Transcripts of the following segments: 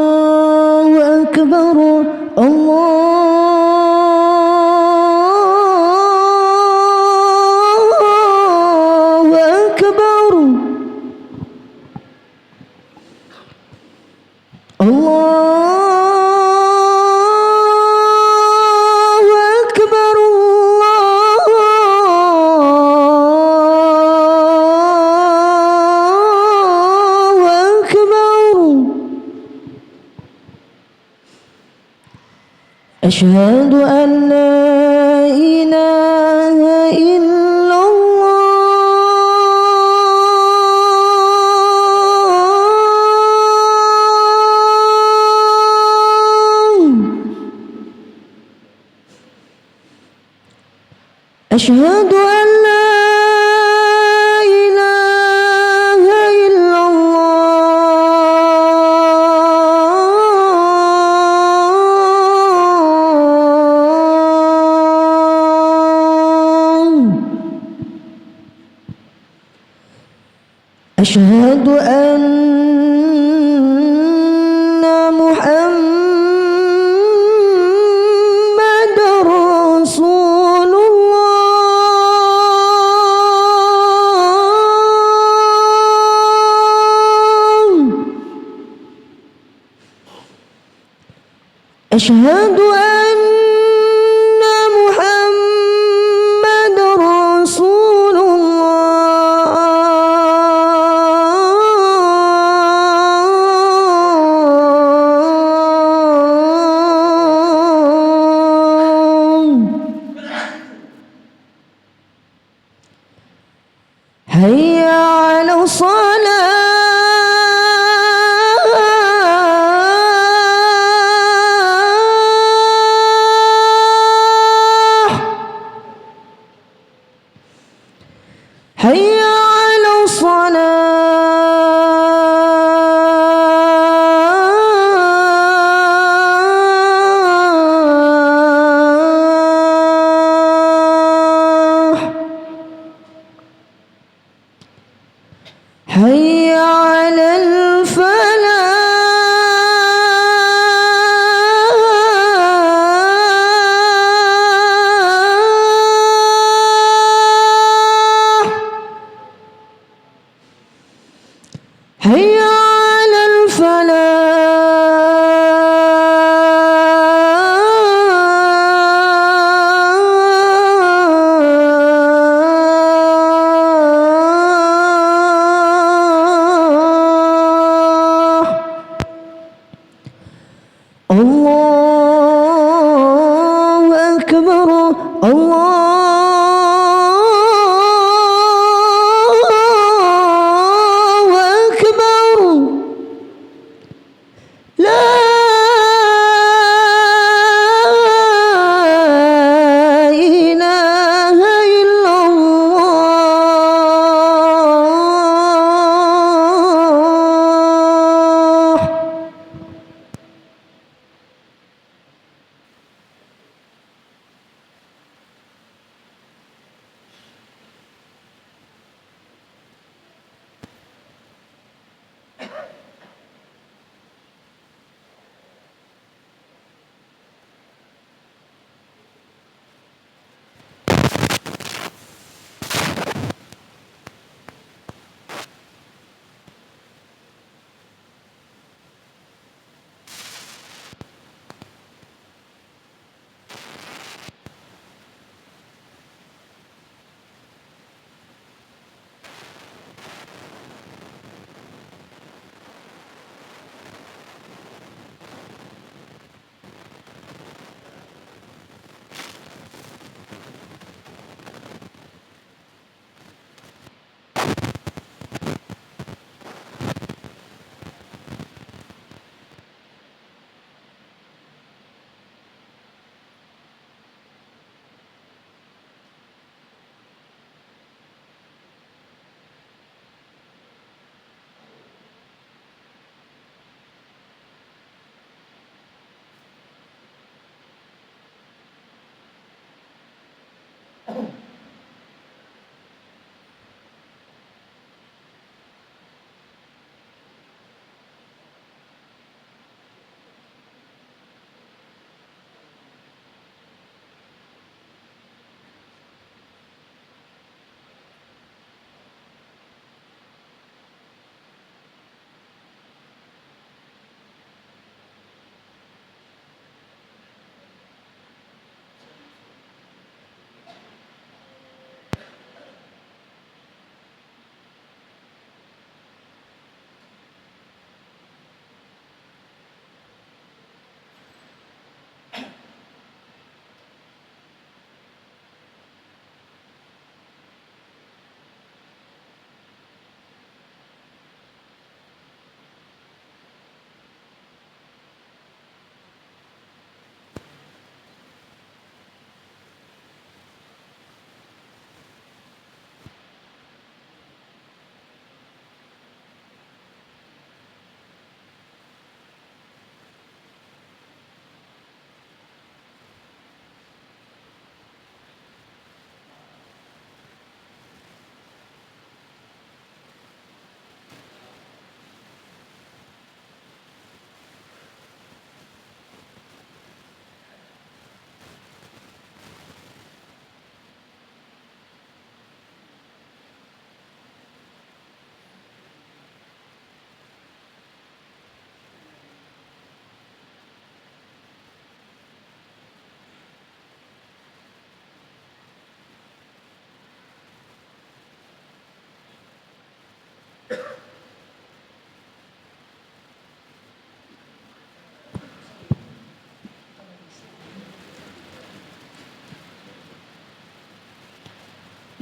الله أكبر الله أكبر الله أكبر الله أكبر أشهد أن لا إله إلا الله أشهد أن لا إله إلا الله أشهد أن محمد رسول الله أشهد أن محمد رسول الله حي على الصلاة حي على الصلاة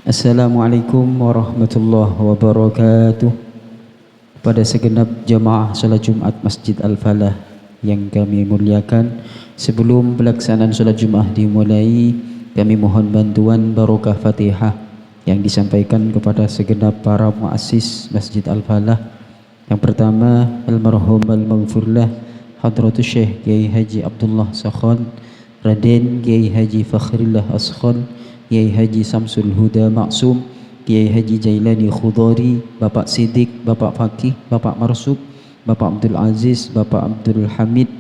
Assalamualaikum warahmatullahi wabarakatuh. Pada segenap jamaah salat Jumat Masjid Al-Falah yang kami muliakan, sebelum pelaksanaan salat Jumat dimulai, kami mohon bantuan barokah Fatihah yang disampaikan kepada segenap para muassis Masjid Al-Falah. Yang pertama, almarhum al-maghfurlah Hadratus Syekh Kiai Haji Abdullah Sakhon, Raden Kiai Haji Fakhrillah Askhon, Kiai Haji Samsul Huda Maksum, Kiai Haji Jailani Khudari, Bapak Siddiq, Bapak Fakih, Bapak Marsuk, Bapak Abdul Aziz, Bapak Abdul Hamid,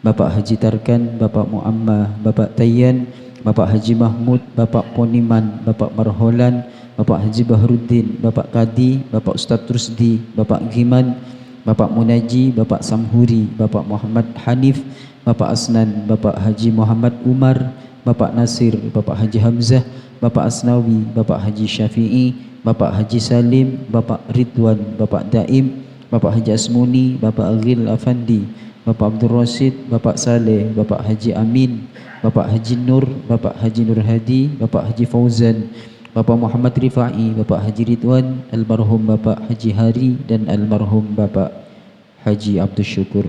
Bapak Haji Tarkan, Bapak Muammah, Bapak Tayyan, Bapak Haji Mahmud, Bapak Poniman, Bapak Marholan, Bapak Haji Bahruddin, Bapak Kadi, Bapak Ustaz Rusdi, Bapak Giman, Bapak Munaji, Bapak Samhuri, Bapak Muhammad Hanif, Bapak Asnan, Bapak Haji Muhammad Umar, Bapak Nasir, Bapak Haji Hamzah, Bapak Asnawi, Bapak Haji Syafi'i, Bapak Haji Salim, Bapak Ridwan, Bapak Daim, Bapak Haji Asmuni, Bapak Aghil Afandi, Bapak Abdul Rasid, Bapak Saleh, Bapak Haji Amin, Bapak Haji Nur, Bapak Haji Nur Hadi, Bapak Haji Fauzan, Bapak Muhammad Rifai, Bapak Haji Ridwan, almarhum Bapak Haji Hari dan almarhum Bapak Haji Abdul Syukur.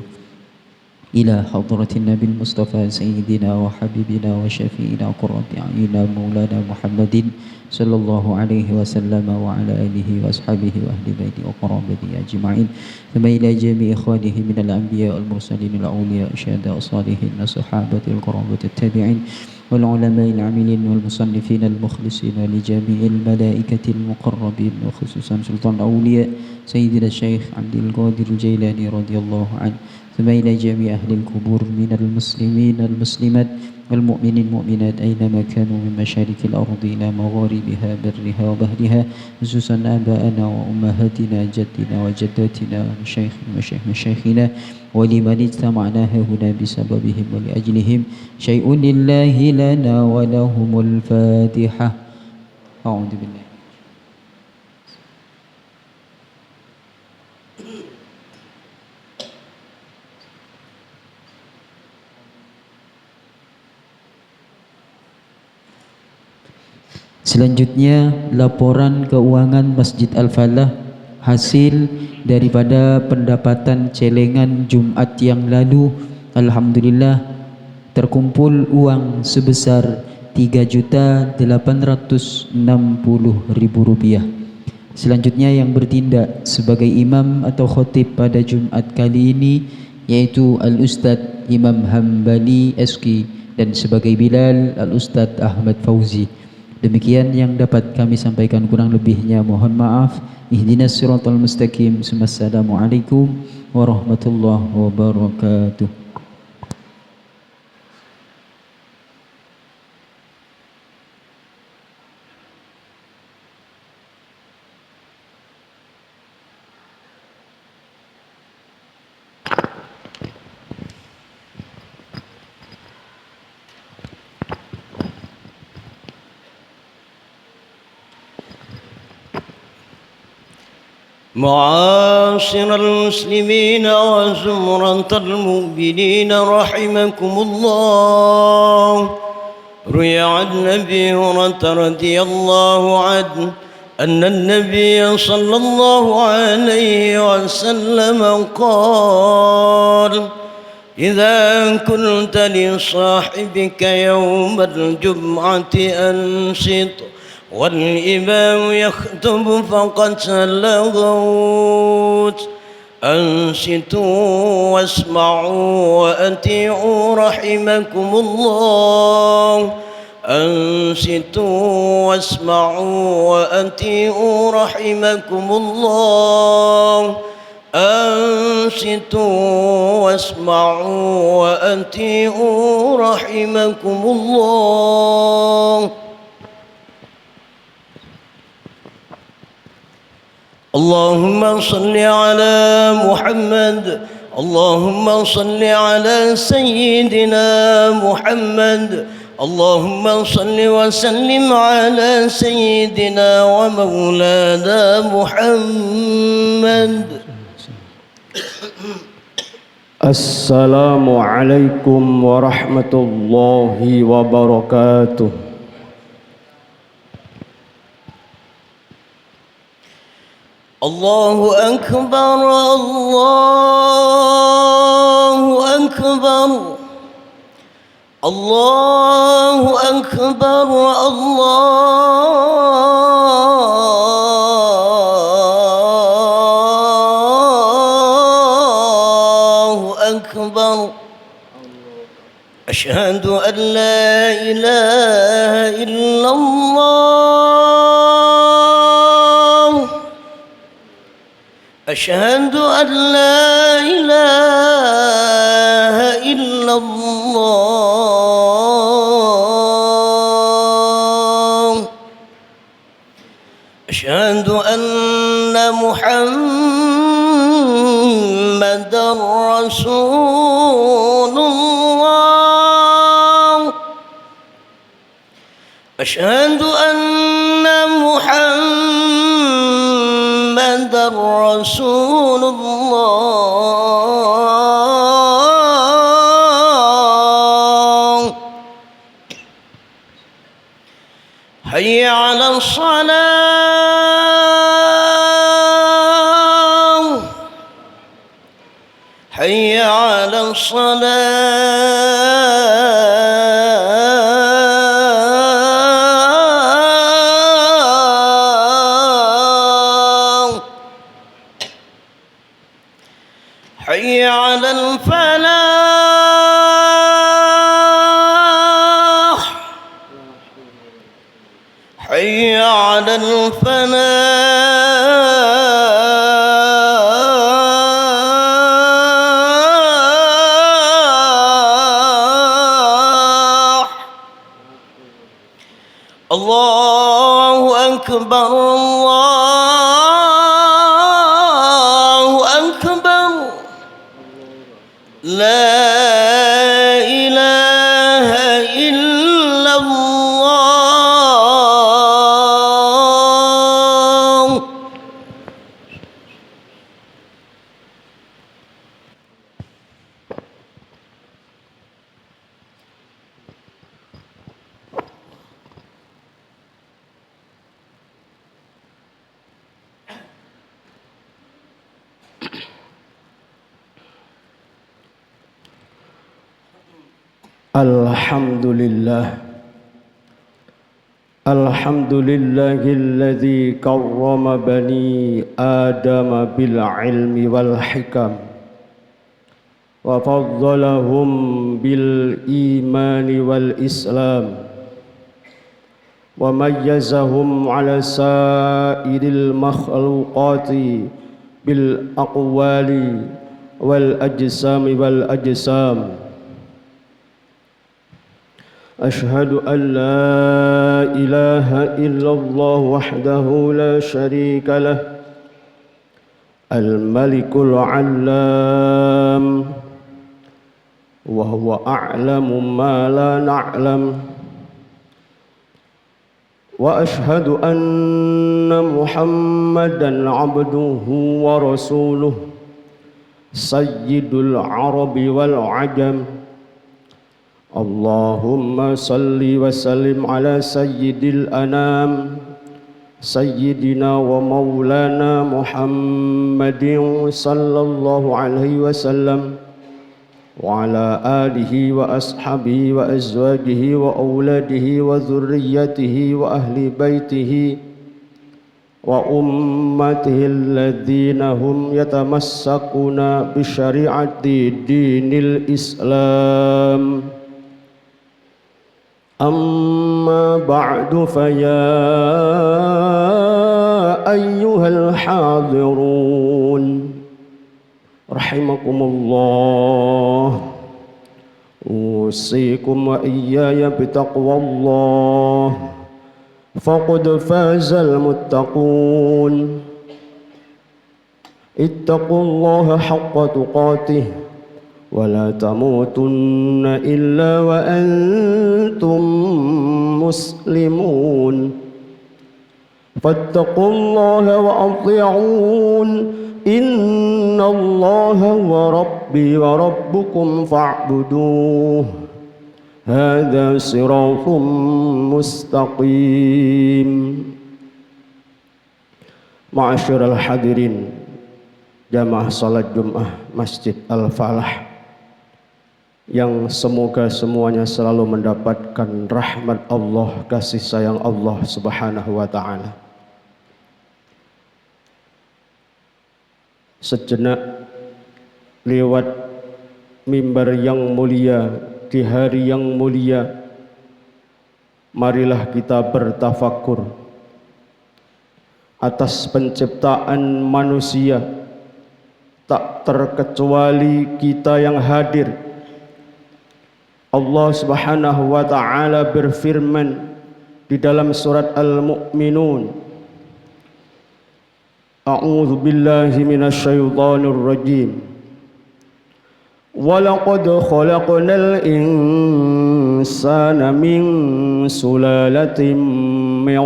إلى حضرة النبي المصطفى سيدنا وحبيبنا وشفينا قرة أعيننا مولانا محمد صلى الله عليه وسلم وعلى آله وأصحابه وأهل بيته وقرابته أجمعين، ثم إلى جميع إخوانه من الأنبياء والمرسلين الأولياء الشهداء الصالحين الصحابة القرابة التابعين والعلماء العاملين والمصنفين المخلصين ولجميع الملائكة المقربين وخصوصا سلطان الأولياء سيدنا الشيخ عبد القادر الجيلاني رضي الله عنه، ثم إلى جميع أهل القبور من المسلمين المسلمات والمؤمنين المؤمنات أينما كانوا من مشارق الأرض إلى مغاربها برها وبحرها، خصوصا آباءنا وأمهاتنا جدنا وجداتنا مشايخنا ولمن اجتمعنا هنا بسببهم ولأجلهم، شيء لله لنا ولهم الفاتحة. أعوذ بالله. Selanjutnya, laporan keuangan Masjid Al-Falah hasil daripada pendapatan celengan Jumat yang lalu. Alhamdulillah terkumpul uang sebesar Rp3.860.000. Selanjutnya yang bertindak sebagai imam atau khotib pada Jumat kali ini yaitu Al-Ustadz Imam Hambali SK dan sebagai Bilal Al-Ustadz Ahmad Fauzi. Demikian yang dapat kami sampaikan, kurang lebihnya mohon maaf. Ihdinas siratal mustaqim. Assalamualaikum warahmatullahi wabarakatuh. معاشر المسلمين وزمرة المؤمنين رحمكم الله، روي عن أبي هريرة رضي الله عنه أن النبي صلى الله عليه وسلم قال: إذا كنت لصاحبك يوم الجمعة أنصت والإمام يخطب فقد لغوت، أنصتوا واسمعوا وأطيعوا رحمكم الله، أنصتوا واسمعوا وأطيعوا رحمكم الله، أنصتوا واسمعوا وأطيعوا رحمكم الله. اللهم صل على محمد، اللهم صل على سيدنا محمد، اللهم صل وسلم على سيدنا ومولانا محمد. Assalamualaikum warahmatullahi wabarakatuh. الله أكبر الله أكبر الله أكبر الله أكبر أشهد أن لا إله إلا الله أشهد أن لا إله إلا الله أشهد أن محمدًا رسول الله أشهد أن محمدًا رسول الله حي على الصلاة حي على الصلاة حي على الفلاح حي على الفلاح الله أكبر الله أكبر لا إله إلا الله الحمد لله الذي كرم بني آدم بالعلم والحكم وفضلهم بالإيمان والإسلام وميزهم على سائر المخلوقات بالأقوال والأجسام أشهد أن لا إله إلا الله وحده لا شريك له الملك العلام وهو أعلم ما لا نعلم وأشهد أن محمدًا عبده ورسوله سيد العرب والعجم اللهم صل وسلم على سيد الأنام سيدنا ومولانا محمد صلى الله عليه وسلم وعلى آله وأصحابه وأزواجه وأولاده وذريته وأهل بيته وأمته الذين هم يتمسكون بشريعة دين الإسلام أما بعد فيا أيها الحاضرون رحمكم الله أوصيكم وإياي بتقوى الله فقد فاز المتقون اتقوا الله حق تقاته ولا تموتن إلا وأنتم مسلمون فاتقوا الله وأطيعون إن الله هو ربي وربكم فاعبدوه هذا صراط مستقيم Ma'asyiral hadirin jamaah salat Jumat Masjid Al-Falah yang semoga semuanya selalu mendapatkan rahmat Allah, kasih sayang Allah Subhanahu wa taala. Sejenak lewat mimbar yang mulia di hari yang mulia, marilah kita bertafakur atas penciptaan manusia, tak terkecuali kita yang hadir. Allah Subhanahu wa taala berfirman di dalam surat Al-Mu'minun, A'udzu billahi minasyaitonir rajim. Walaqad khalaqnal insana min sulalatin min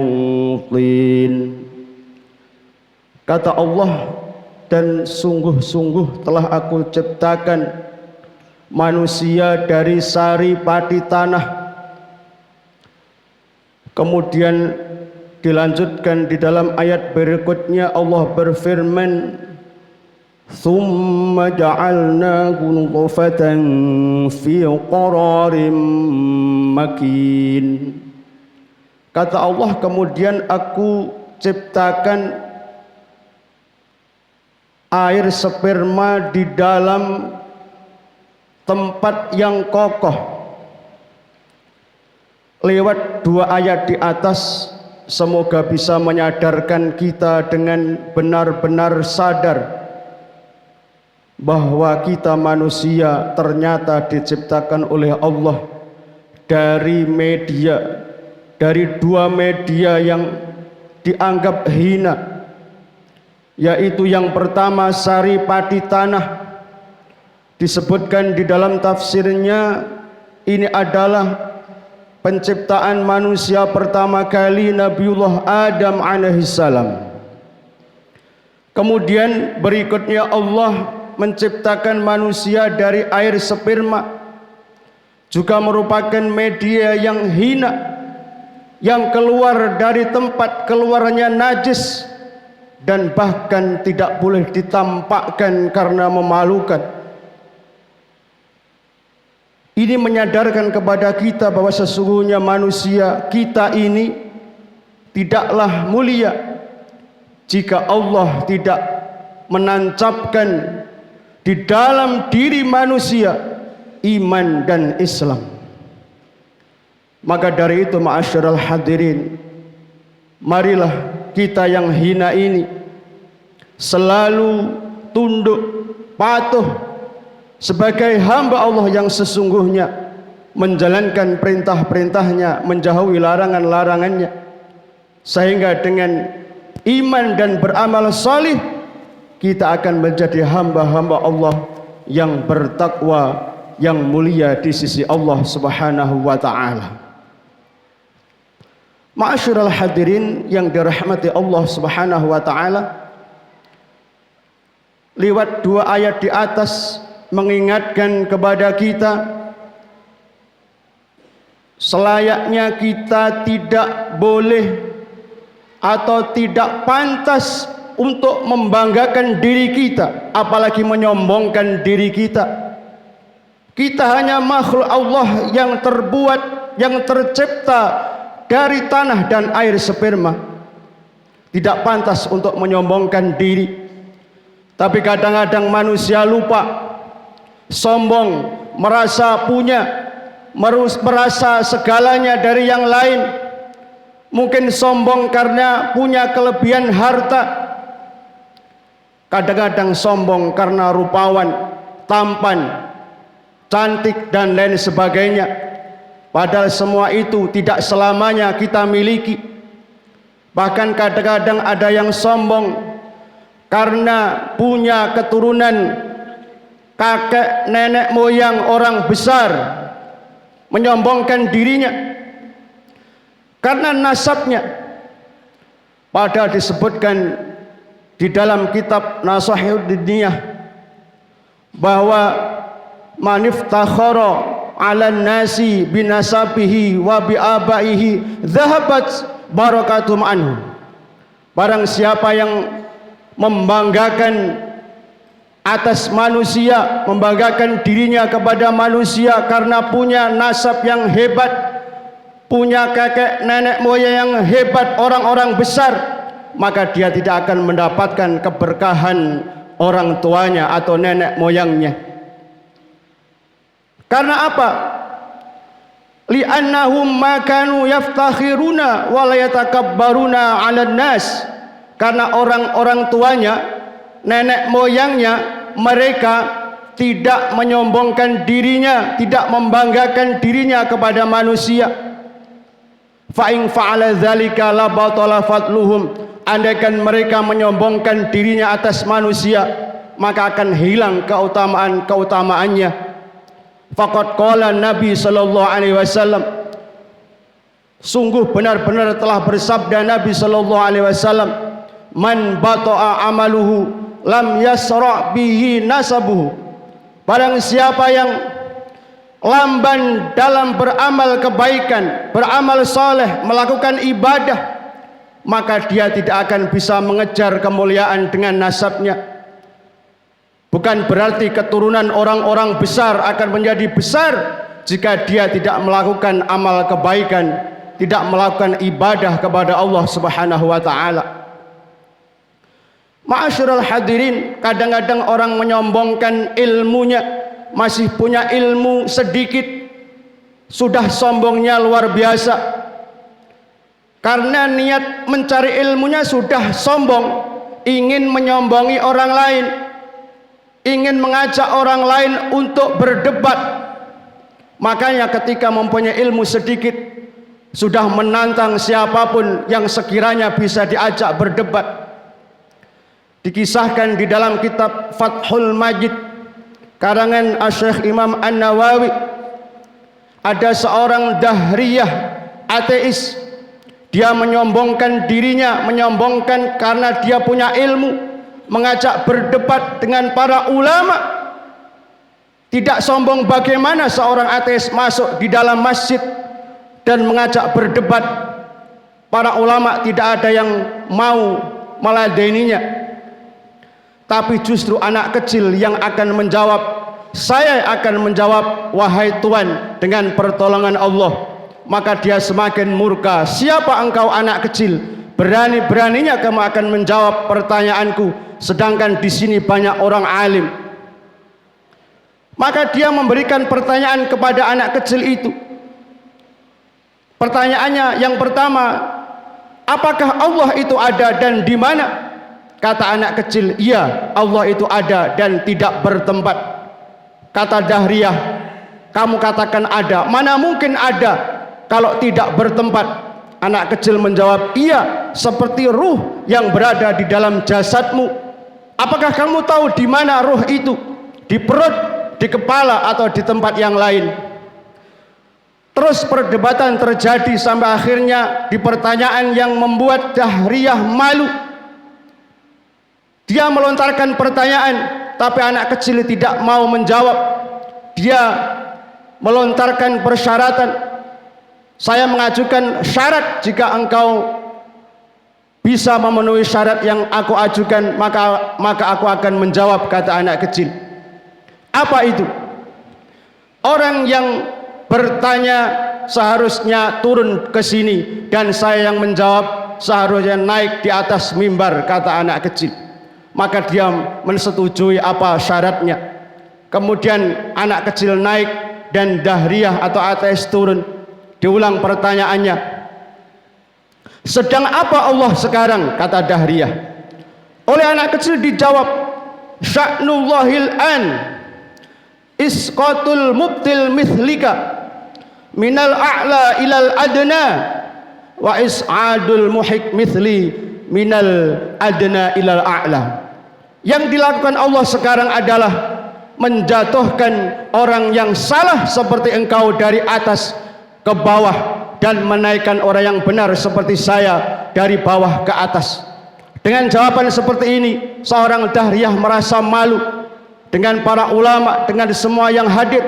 tin. Kata Allah, dan sungguh-sungguh telah aku ciptakan manusia dari sari pati tanah. Kemudian dilanjutkan di dalam ayat berikutnya, Allah berfirman, "Tsumma ja'alnahu nutfatan fi qararin makin." Kata Allah, kemudian aku ciptakan air sperma di dalam tempat yang kokoh. Lewat dua ayat di atas, semoga bisa menyadarkan kita dengan benar-benar sadar bahwa kita manusia ternyata diciptakan oleh Allah dari media, dari dua media yang dianggap hina, yaitu yang pertama sari pati tanah. Disebutkan di dalam tafsirnya, ini adalah penciptaan manusia pertama kali Nabiullah Adam alaihissalam. Kemudian berikutnya Allah menciptakan manusia dari air sperma, juga merupakan media yang hina, yang keluar dari tempat keluarnya najis dan bahkan tidak boleh ditampakkan karena memalukan. Ini menyadarkan kepada kita bahwa sesungguhnya manusia kita ini tidaklah mulia jika Allah tidak menancapkan di dalam diri manusia iman dan Islam. Maka dari itu, ma'asyiral hadirin, marilah kita yang hina ini selalu tunduk patuh sebagai hamba Allah yang sesungguhnya, menjalankan perintah-perintahnya, menjauhi larangan-larangannya, sehingga dengan iman dan beramal salih kita akan menjadi hamba-hamba Allah yang bertakwa, yang mulia di sisi Allah Subhanahu wa taala. Ma'asyiral hadirin yang dirahmati Allah Subhanahu wa taala, lewat dua ayat di atas mengingatkan kepada kita selayaknya kita tidak boleh atau tidak pantas untuk membanggakan diri kita, apalagi menyombongkan diri kita. Kita hanya makhluk Allah yang terbuat, yang tercipta dari tanah dan air sperma. Tidak pantas untuk menyombongkan diri. Tapi kadang-kadang manusia lupa, sombong, merasa punya, merasa segalanya dari yang lain. Mungkin sombong karena punya kelebihan harta, kadang-kadang sombong karena rupawan, tampan, cantik dan lain sebagainya. Padahal semua itu tidak selamanya kita miliki. Bahkan kadang-kadang ada yang sombong karena punya keturunan kakek nenek moyang orang besar, menyombongkan dirinya karena nasabnya. Padahal disebutkan di dalam kitab Nasahihud Diniyah bahwa maniftakhara 'alan nasi binasabihi wa biabaihi dhahabat barakatum anhu. Barang siapa yang membanggakan atas manusia, membanggakan dirinya kepada manusia karena punya nasab yang hebat, punya kakek nenek moyang yang hebat, orang-orang besar, maka dia tidak akan mendapatkan keberkahan orang tuanya atau nenek moyangnya. Karena apa? Li'annahum ma kanu yaftakhiruna wa la yatakabbaruna 'alan nas. Karena orang-orang tuanya, nenek moyangnya, mereka tidak menyombongkan dirinya, tidak membanggakan dirinya kepada manusia. Fa in fa'ala dzalika la batala fadluhum. Andaikan mereka menyombongkan dirinya atas manusia, maka akan hilang keutamaannya. Faqad qala Nabi sallallahu alaihi wasallam, sungguh benar-benar telah bersabda Nabi sallallahu alaihi wasallam, man bata'a amaluhu lam yasra' bihi nasabuhu. Barang siapa yang lamban dalam beramal kebaikan, beramal soleh, melakukan ibadah, maka dia tidak akan bisa mengejar kemuliaan dengan nasabnya. Bukan berarti keturunan orang-orang besar akan menjadi besar jika dia tidak melakukan amal kebaikan, tidak melakukan ibadah kepada Allah Subhanahu wa taala. Ma'asyiral hadirin, kadang-kadang orang menyombongkan ilmunya, masih punya ilmu sedikit, sudah sombongnya luar biasa. Karena niat mencari ilmunya sudah sombong, ingin menyombongi orang lain, ingin mengajak orang lain untuk berdebat. Makanya ketika mempunyai ilmu sedikit, sudah menantang siapapun yang sekiranya bisa diajak berdebat. Dikisahkan di dalam kitab Fathul Majid karangan Syekh Imam An-Nawawi, ada seorang dahriyah ateis. Dia menyombongkan dirinya, menyombongkan karena dia punya ilmu, mengajak berdebat dengan para ulama. Tidak sombong bagaimana seorang ateis masuk di dalam masjid dan mengajak berdebat. Para ulama tidak ada yang mau meladeninya. Tapi justru anak kecil yang akan menjawab, saya akan menjawab wahai Tuhan dengan pertolongan Allah. Maka dia semakin murka. Siapa engkau anak kecil? Berani-beraninya kamu akan menjawab pertanyaanku, sedangkan di sini banyak orang alim. Maka dia memberikan pertanyaan kepada anak kecil itu. Pertanyaannya yang pertama, apakah Allah itu ada dan di mana? Kata anak kecil, iya, Allah itu ada dan tidak bertempat. Kata dahriyah, kamu katakan ada, mana mungkin ada kalau tidak bertempat? Anak kecil menjawab, iya, seperti ruh yang berada di dalam jasadmu. Apakah kamu tahu di mana ruh itu? Di perut, di kepala, atau di tempat yang lain? Terus perdebatan terjadi sampai akhirnya di pertanyaan yang membuat dahriyah malu. Dia melontarkan pertanyaan, tapi anak kecil tidak mau menjawab. Dia melontarkan persyaratan. Saya mengajukan syarat, jika engkau bisa memenuhi syarat yang aku ajukan, maka aku akan menjawab, kata anak kecil. Apa itu? Orang yang bertanya seharusnya turun ke sini, dan saya yang menjawab seharusnya naik di atas mimbar, kata anak kecil. Maka dia mensetujui apa syaratnya. Kemudian anak kecil naik dan dahriyah atau ateis turun. Diulang pertanyaannya, sedang apa Allah sekarang? Kata dahriyah. Oleh anak kecil dijawab, sya'nullahil an isqatul mubtil mithlika minal a'la ilal adna wa is'adul muhik mithli minal adna ilal a'la. Yang dilakukan Allah sekarang adalah menjatuhkan orang yang salah seperti engkau dari atas ke bawah, dan menaikkan orang yang benar seperti saya dari bawah ke atas. Dengan jawaban seperti ini, seorang dahriyah merasa malu dengan para ulama, dengan semua yang hadir.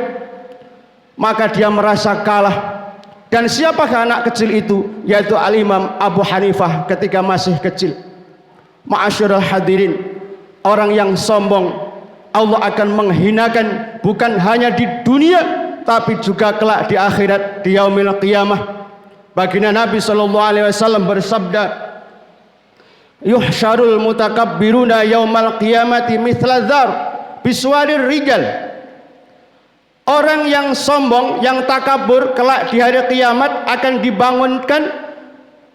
Maka dia merasa kalah. Dan siapakah anak kecil itu? Yaitu Al-Imam Abu Hanifah ketika masih kecil. Ma'asyiral hadirin, orang yang sombong Allah akan menghinakan bukan hanya di dunia tapi juga kelak di akhirat, di yaumil qiyamah. Baginda Nabi sallallahu alaihi wasallam bersabda, yuhsyarul mutakabbiruna yaumal qiyamati mithla dzar biswarir rijal. Orang yang sombong, yang takabur kelak di hari kiamat akan dibangunkan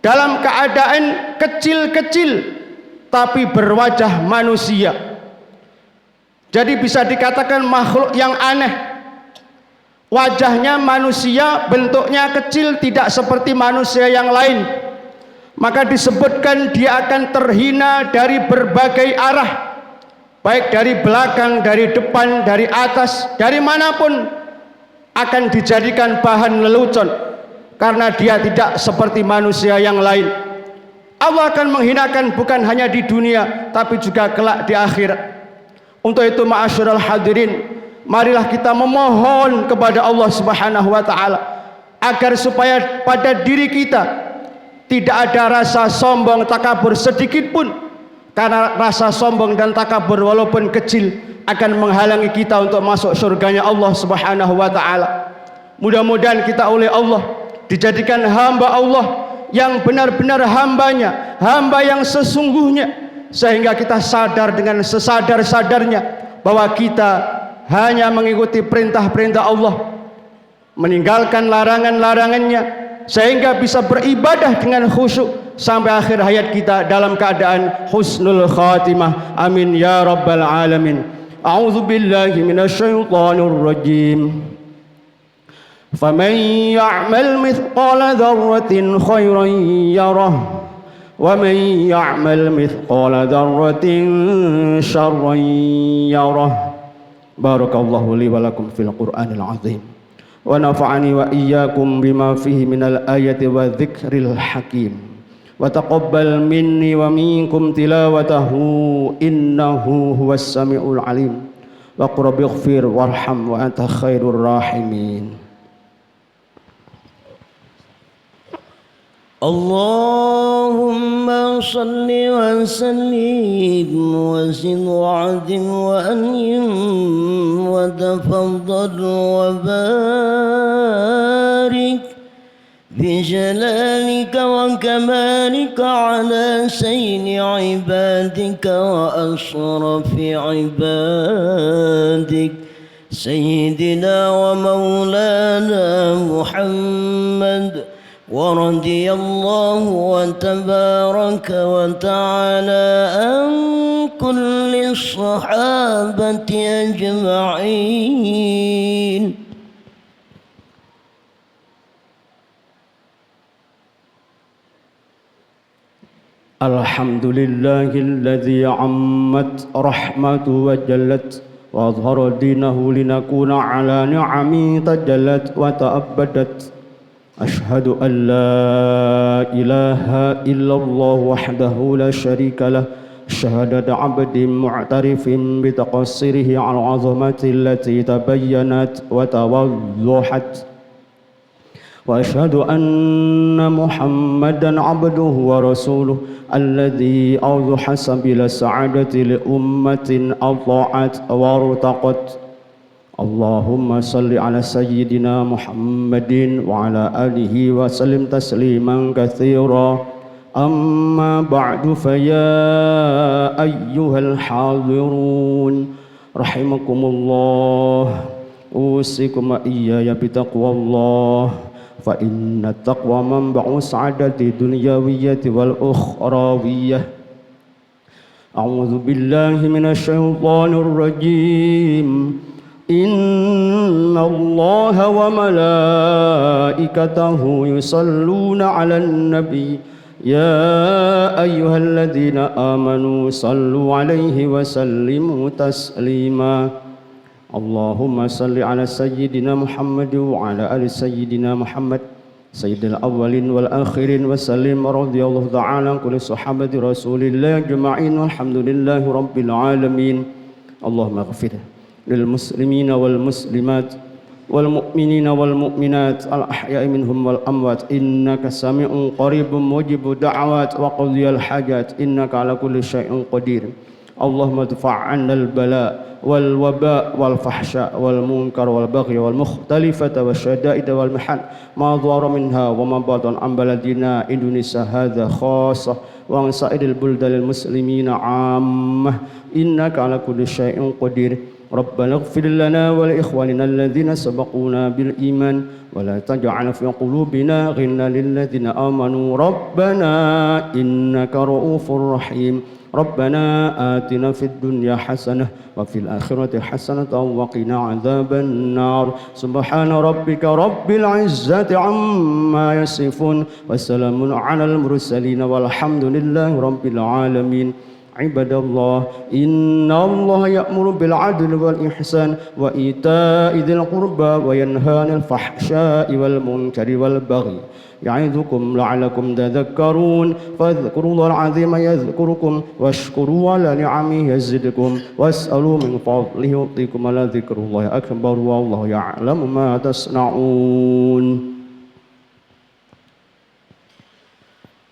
dalam keadaan kecil-kecil tapi berwajah manusia. Jadi bisa dikatakan makhluk yang aneh. Wajahnya manusia, bentuknya kecil, tidak seperti manusia yang lain. Maka disebutkan dia akan terhina dari berbagai arah, baik dari belakang, dari depan, dari atas, dari manapun akan dijadikan bahan lelucon karena dia tidak seperti manusia yang lain. Allah akan menghinakan bukan hanya di dunia tapi juga kelak di akhirat. Untuk itu ma'asyiral hadirin, marilah kita memohon kepada Allah Subhanahu wa taala agar supaya pada diri kita tidak ada rasa sombong, takabur sedikit pun. Karena rasa sombong dan takabur walaupun kecil akan menghalangi kita untuk masuk surganya Allah Subhanahu wa taala. Mudah-mudahan kita oleh Allah dijadikan hamba Allah yang benar-benar hambanya, hamba yang sesungguhnya, sehingga kita sadar dengan sesadar-sadarnya bahwa kita hanya mengikuti perintah-perintah Allah, meninggalkan larangan-larangannya, sehingga bisa beribadah dengan khusyuk sampai akhir hayat kita dalam keadaan husnul khatimah. Amin ya rabbal alamin. A'udzu billahi minasyaitonir rajim. فمن يعمل مثقال ذرة خيرا يره ومن يعمل مثقال ذرة شرا يره. بارك الله لي ولكم في القرآن العظيم ونفعني وإياكم بما فيه من الآية والذكر الحكيم وتقبل مني ومنكم تلاوته إنه هو السميع العليم وقل رب اغفر وارحم وأنت خير الراحمين. اللهم صل وسلم وزد وعدم وأنعم وتفضل وبارك بجلالك وكمالك على سيد عبادك وأشرف عبادك سيدنا ومولانا محمد. ورضي الله وتبارك وتعالى عن كل الصحابة أجمعين. الحمد لله الذي عمت رحمته وجلت وأظهر دينه لنكون على نعم تجلت وتأبدت. أشهد أن لا إله إلا الله وحده لا شريك له شهادة عبد معترف بتقصيره على العظمة التي تبينت وتوضحت. وأشهد أن محمدا عبده ورسوله الذي أوضح سبيل السعادة لأمة أطاعت وارتقت. اللهم صل على سيدنا محمد وعلى آله وسلم تسليما كثيرا. أما بعد فيا أيها الحاضرون رحمكم الله أوصيكم وإياي بتقوى الله فإن التقوى منبع السعادة الدنيوية والأخروية. أعوذ بالله من الشيطان الرجيم. إن الله وملائكته يصلون على النبي يا أيها الذين آمنوا صلوا عليه وسلموا تسليما. اللهم صل على سيدنا محمد وعلى آل سيدنا محمد سيد الأولين والآخرين وسلم. رضي الله تعالى عن كل صحابة رسول الله أجمعين والحمد لله رب العالمين. اللهم اغفر للمسلمين والمسلمات والمؤمنين والمؤمنات الأحياء منهم والأموات إنك سميع قريب مجيب الدعوات وقضي الحاجات إنك على كل شيء قدير. اللهم ادفع عنا البلاء والوباء والفحشاء والمنكر والبغي والمختلفة والشدائد والمحن ما ظهر منها وما بطن عن بلدنا إندونيسيا هذا خاصة وعن سائر البلدان المسلمين عامة إنك على كل شيء قدير. ربنا اغفر لنا ولإخواننا الذين سبقونا بالإيمان ولا تجعل في قلوبنا غلا للذين آمنوا ربنا إنك رؤوف رحيم. ربنا آتنا في الدنيا حسنة وفي الآخرة حسنة وقنا عذاب النار. سبحان ربك رب العزة عما يصفون وسلام على المرسلين والحمد لله رب العالمين. عباد الله إن الله يأمر بالعدل والإحسان وإيتاء ذي القربى وينهى عن الفحشاء والمنكر والبغي يعظكم لعلكم تذكرون. فاذكروا الله العظيم يذكركم واشكروا على نعمه يزدكم واسألوا من فضله يعطيكم. على ذكر الله أكبر والله يعلم ما تصنعون.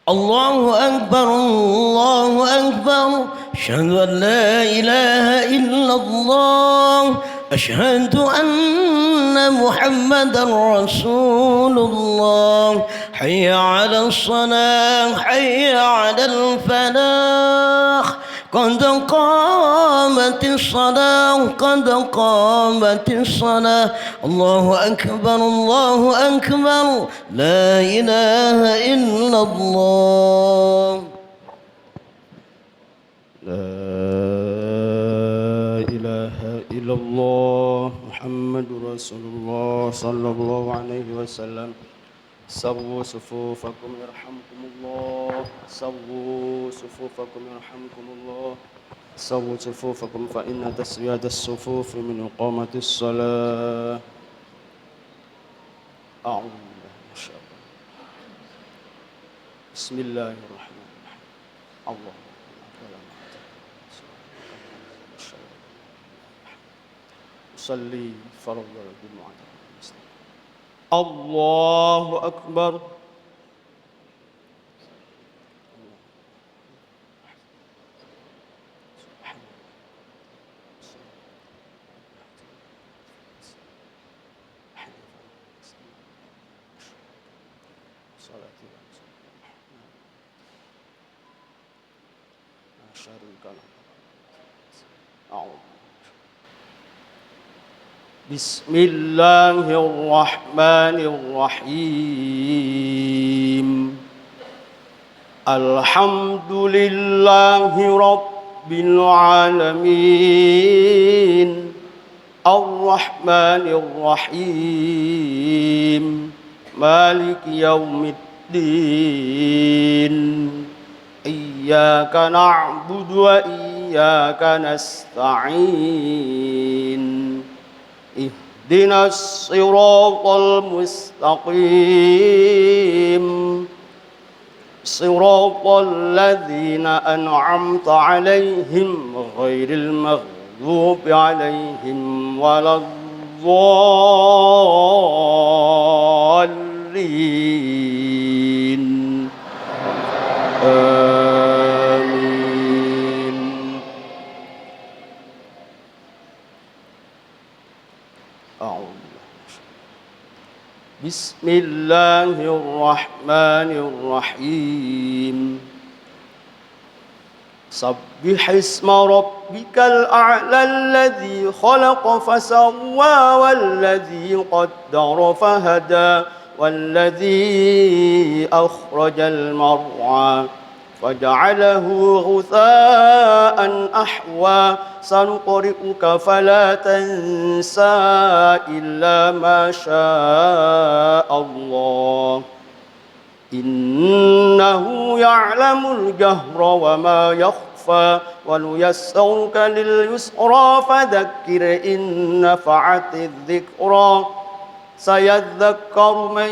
الله أكبر الله أكبر أشهد أن لا إله إلا الله أشهد أن محمدا رسول الله. حي على الصلاة حي على الفلاح قد قامت الصلاة قد قامت الصلاة. الله أكبر الله أكبر لا إله إلا الله. لا إله إلا الله محمد رسول الله صلى الله عليه وسلم. سووا صفوفكم يرحمكم الله. سووا صفوفكم يرحمكم الله. سووا صفوفكم فإن تسوية الصفوف من إقامة الصلاة. أعوذ بالله من الشيطان. بسم الله الرحمن الرحيم. الله صلي فرض الجمعة. الله أكبر. بسم الله الرحمن الرحيم. الحمد لله رب العالمين الرحمن الرحيم مالك يوم الدين. إياك نعبد وإياك نستعين. اهدنا الصراط المستقيم صراط الذين أنعمت عليهم غير المغضوب عليهم ولا الضالين. آمين. بسم الله الرحمن الرحيم. سبح اسم ربك الأعلى الذي خلق فسوى والذي قدر فهدى والذي أخرج المرعى فجعله غثاء أحوى. سنقرئك فلا تنسى إلا ما شاء الله إنه يعلم الجهر وما يخفى. ونيسرك لليسرى فذكر إن نفعت الذكرى. سيذكر من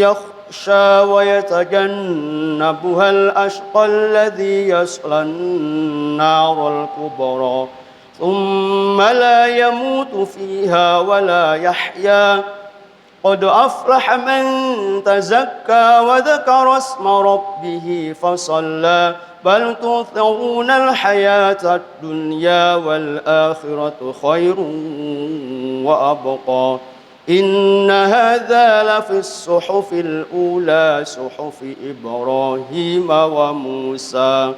يخشى ويتجنبها الأشقى الذي يصلى النار الكبرى ثم لا يموت فيها ولا يحيا قد أفلح من تزكى وذكر اسم ربه فصلى بل تؤثرون الحياة الدنيا والآخرة خير وأبقى إن هذا لفي الصحف الأولى صحف إبراهيم وموسى.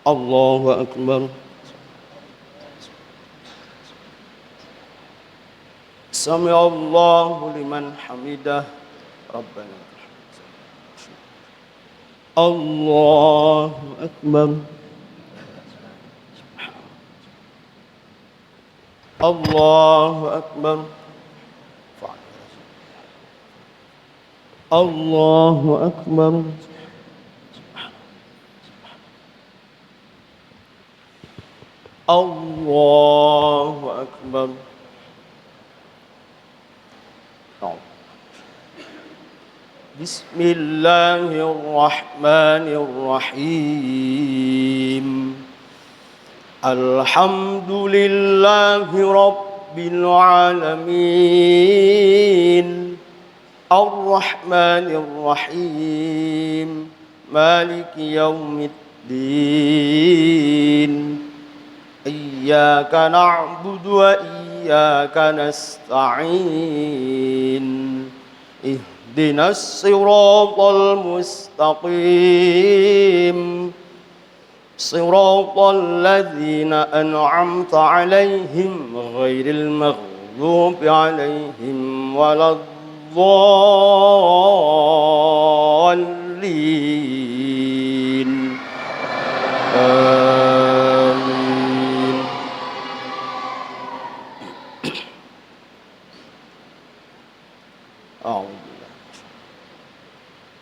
الله أكبر. سمع الله لمن حمده ربنا. الله أكبر. الله أكبر. الله أكبر. الله أكبر. بسم الله الرحمن الرحيم. الحمد لله رب العالمين الرحمن الرحيم مالك يوم الدين إياك نعبد وإياك نستعين اهدنا الصراط المستقيم صراط الذين أنعمت عليهم غير المغضوب عليهم ولا الضالين آمين. أعوذ بالله.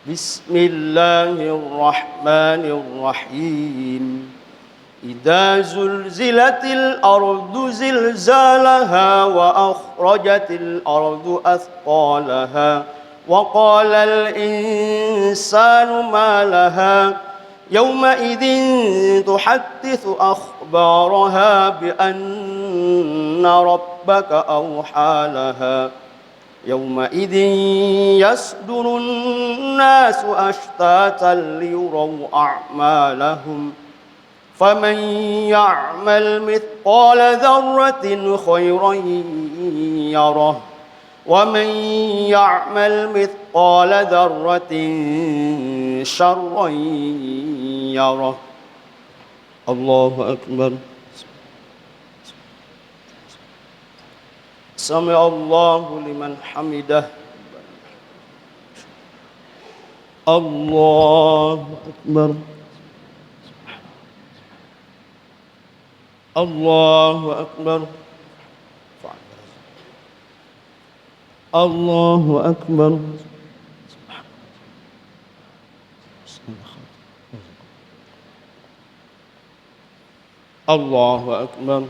بسم الله الرحمن الرحيم. إذا زلزلت الأرض زلزالها وأخرجت الأرض أثقالها وقال الإنسان ما لها يومئذ تحدث أخبارها بأن ربك أوحى لها يومئذ يصدر الناس أشتاتا ليروا أعمالهم فمن يعمل مثقال ذرة خيرا يره ومن يعمل مثقال ذرة شرا يره. الله أكبر. سمع الله لمن حمده. الله أكبر. الله أكبر. الله أكبر. الله أكبر.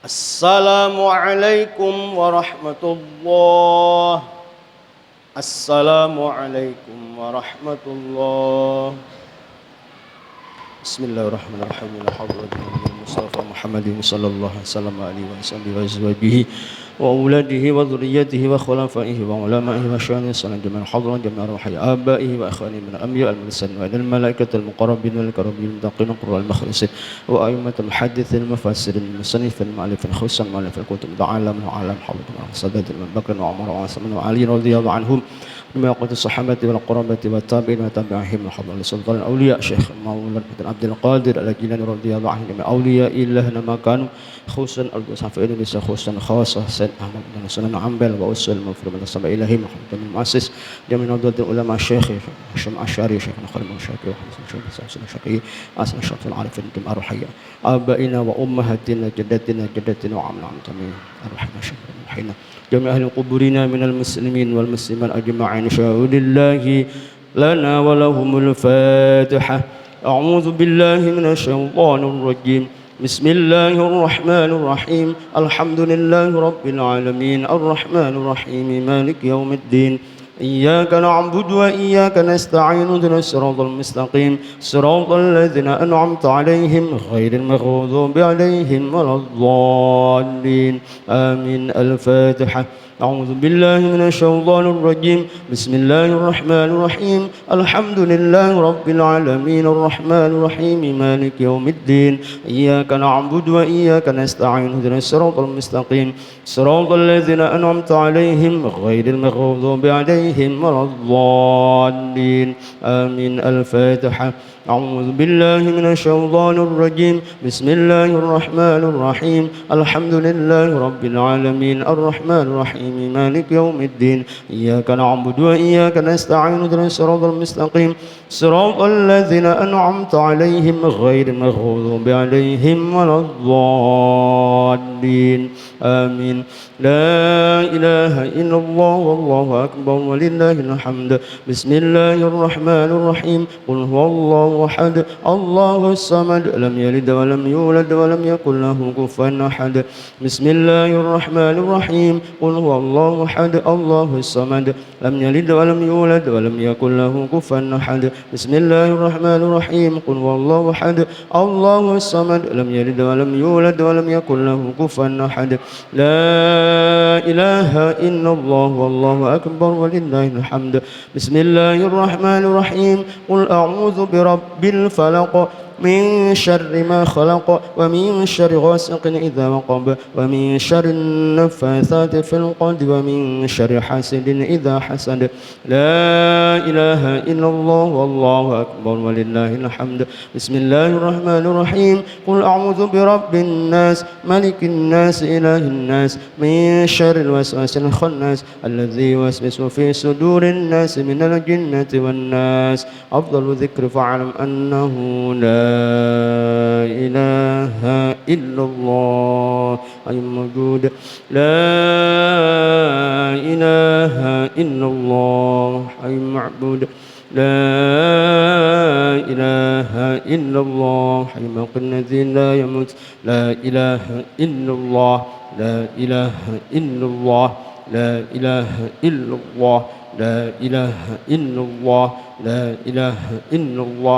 السلام عليكم ورحمة الله. السلام عليكم ورحمة الله. بسم الله الرحمن الرحيم. حضرة المصطفى محمد صلى الله عليه وسلم وأزواجه وأولاده وذريته وخلفائه وعلمائه وشيخنا السلام جميع الحضرة جميع أرواح آبائه وأخوانه من الأنبياء المرسلين وإلى الملائكة المقربين والكرامين المتقين القراء المخلصين وأئمة المحدثين المفسرين المصنفين المؤلفين خصوصا مؤلف الكتب العالم وعالم حضرة السادات من بكر وعمر وعثمان وعلي رضي الله عنهم جميع الصحابة والقرابة والتابعين وتابعهم وحضر سلطان الأولياء شيخ مولانا عبد القادر الجيلاني رضي الله عنه جميع أولياء الله لما كانوا خصوصا الجزء في إندونيسيا خصوصا خاصة سيد أحمد بن سنان عمبل وأسر المفروض من السماء إلهي محمد بن المؤسس جميع نضال العلماء الشيخ هشام الشعري شيخنا خالد الشاكر وحسن شيخ الشاكر أسمى الشرف العارفين الجماعة الروحية آبائنا وأمهاتنا جدتنا وعمنا تمام الرحمة شيخ الرحمة جميع أهل قبورنا من المسلمين والمسلمات أجمعين شهود الله لنا ولهم الفاتحة أعوذ بالله من الشيطان الرجيم بسم الله الرحمن الرحيم الحمد لله رب العالمين الرحمن الرحيم مالك يوم الدين إياك نعبد وإياك نستعين اهدنا الصراط المستقيم صراط الذين أنعمت عليهم غير المغضوب عليهم ولا الضالين آمين الفاتحة أعوذ بالله من الشيطان الرجيم بسم الله الرحمن الرحيم الحمد لله رب العالمين الرحمن الرحيم مالك يوم الدين إياك نعبد وإياك نستعين اهدنا الصراط المستقيم صراط الذين أنعمت عليهم غير المغضوب عليهم ولا الضالين آمين الفاتحة أعوذ بالله من الشيطان الرجيم بسم الله الرحمن الرحيم الحمد لله رب العالمين الرحمن الرحيم مالك يوم الدين إياك نعبد وإياك نستعين اهدنا الصراط المستقيم صراط الذين أنعمت عليهم غير المغضوب عليهم ولا الضالين آمين لا إله إلا الله والله أكبر ولله الحمد بسم الله الرحمن الرحيم قل هو الله أحد الله الصمد لم يلد ولم يولد ولم يكن له كفوا أحد بسم الله الرحمن الرحيم قل هو الله أحد الله الصمد لم يلد ولم يولد ولم يكن له كفوا أحد بسم الله الرحمن الرحيم قل هو الله أحد الله الصمد لم يلد ولم يولد ولم يكن له كفوا أحد لا إله إلا الله والله أكبر ولله الحمد بسم الله الرحمن الرحيم قل أعوذ برب الفلق من شر ما خلق ومن شر غاسق إذا وقب ومن شر النفاثات في العقد ومن شر حاسد إذا حسد لا إله إلا الله والله أكبر ولله الحمد بسم الله الرحمن الرحيم قل أعوذ برب الناس ملك الناس إله الناس من شر الوسواس الخناس الذي يوسوس في صدور الناس من الجنة والناس أفضل ذكر فاعلم أنه لا إله إلا الله أي موجود لا إله إلا الله أي معبود لا إله إلا الله حي الذي لا يموت لا إله إلا الله لا إله إلا الله لا إله إلا الله لا إله إلا الله لا إله إلا الله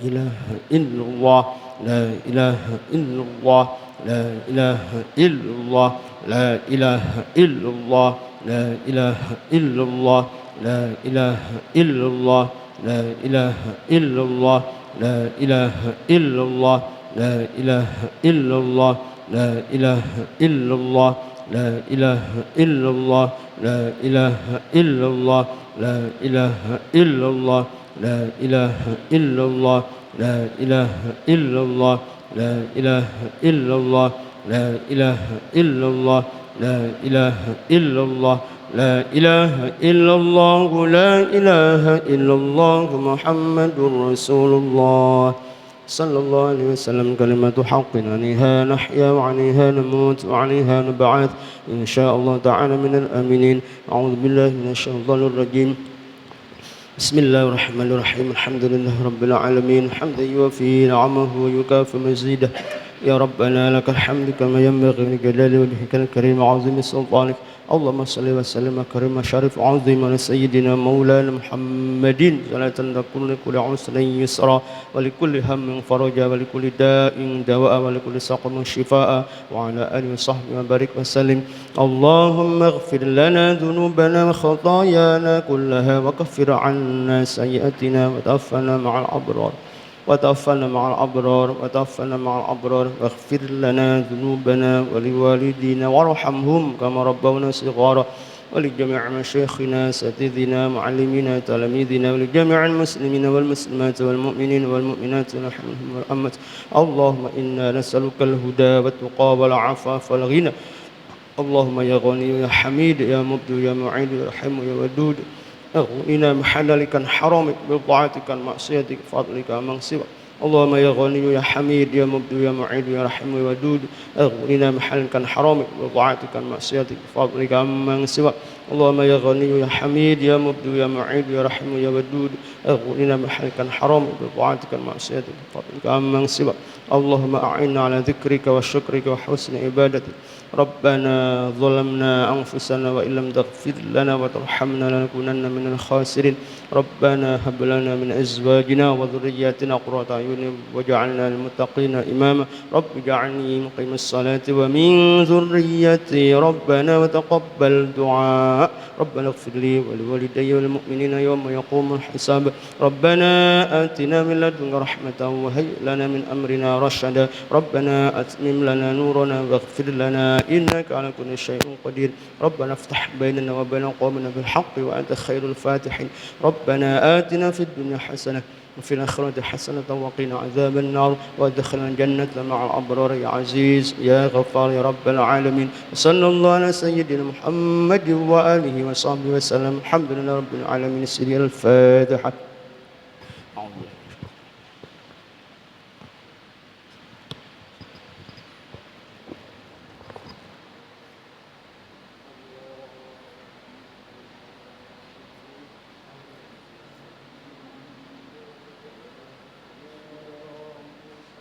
إله إلا الله لا إله إلا الله لا إله إلا الله لا إله إلا الله لا إله إلا الله لا إله إلا الله لا إله إلا الله لا إله إلا الله لا إله إلا الله لا إله إلا الله لا إله إلا الله لا إله إلا الله لا إله إلا الله لا إله إلا الله لا إله إلا الله لا إله إلا الله لا إله إلا الله لا إله إلا الله لا إله إلا الله لا إله إلا الله محمد رسول الله صلى الله عليه وسلم كلمة حق عليها نحيا وعليها نموت وعليها نبعث إن شاء الله تعالى من الآمنين أعوذ بالله من الشيطان الرجيم بسم الله الرحمن الرحيم الحمد لله رب العالمين حمدا يوفي نعمه ويكافئ مزيده يا ربنا لك الحمد كما ينبغي لجلال وجهك الكريم وعظيم سلطانك اللهم صل وسلم وكرم وشرف عظيم على سيدنا مولانا محمد صلاة تكون لكل عسر يسرا ولكل هم فرجا ولكل داء دواء ولكل سقم شفاء وعلى آله وصحبه وبارك وسلم اللهم اغفر لنا ذنوبنا وخطايانا كلها وكفر عنا سيئاتنا وتوفنا مع الأبرار وتوفنا مع الأبرار وتوفنا مع الأبرار واغفر لنا ذنوبنا ولوالدينا وارحمهم كما ربونا صغارا ولجميع مشايخنا أساتذتنا معلمينا تلاميذنا ولجميع المسلمين والمسلمات والمؤمنين والمؤمنات ورحمهم ورحمة. اللهم إنا نسألك الهدى والتقى والعفاف والغنى. اللهم يا غني يا حميد يا مبدي يا معيد يا رحيم يا ودود اغننا من حلالك عن حرامك بطاعتك عن معصيتك بفضلك عمن سواك. اللهم يا غني يا حميد يا مبدي يا معيد يا رحيم يا ودود اغننا من حلالك عن حرامك بطاعتك عن معصيتك بفضلك عمن سواك. اللهم يا غني يا حميد يا مبدي يا معيد يا رحيم يا ودود اغننا من حلالك عن حرامك بطاعتك عن معصيتك بفضلك عمن سواك. اللهم أعنا على ذكرك وشكرك وحسن عبادتك. ربنا ظلمنا أنفسنا وإن لم تغفر لنا وترحمنا لنكونن من الخاسرين. ربنا هب لنا من أزواجنا وذرياتنا قرة أعين واجعلنا للمتقين إماما. رب اجعلني مقيم الصلاة ومن ذريتي ربنا وتقبل دعاء. ربنا اغفر لي ولوالدي والمؤمنين يوم يقوم الحساب. ربنا آتنا من لدنك رحمة وهيئ لنا من أمرنا رشدا. ربنا أتمم لنا نورنا واغفر لنا إنك على كل شيء قدير. ربنا افتح بيننا وبين قومنا بالحق وأنت خير الفاتحين. ربنا آتنا في الدنيا حسنة وفي الآخرة حسنة وقنا عذاب النار وادخلنا الجنة مع الأبرار يا عزيز يا غفار يا رب العالمين. صلى الله على سيدنا محمد وآله وصحبه وسلم. الحمد لله رب العالمين. سيدي الفاتحة.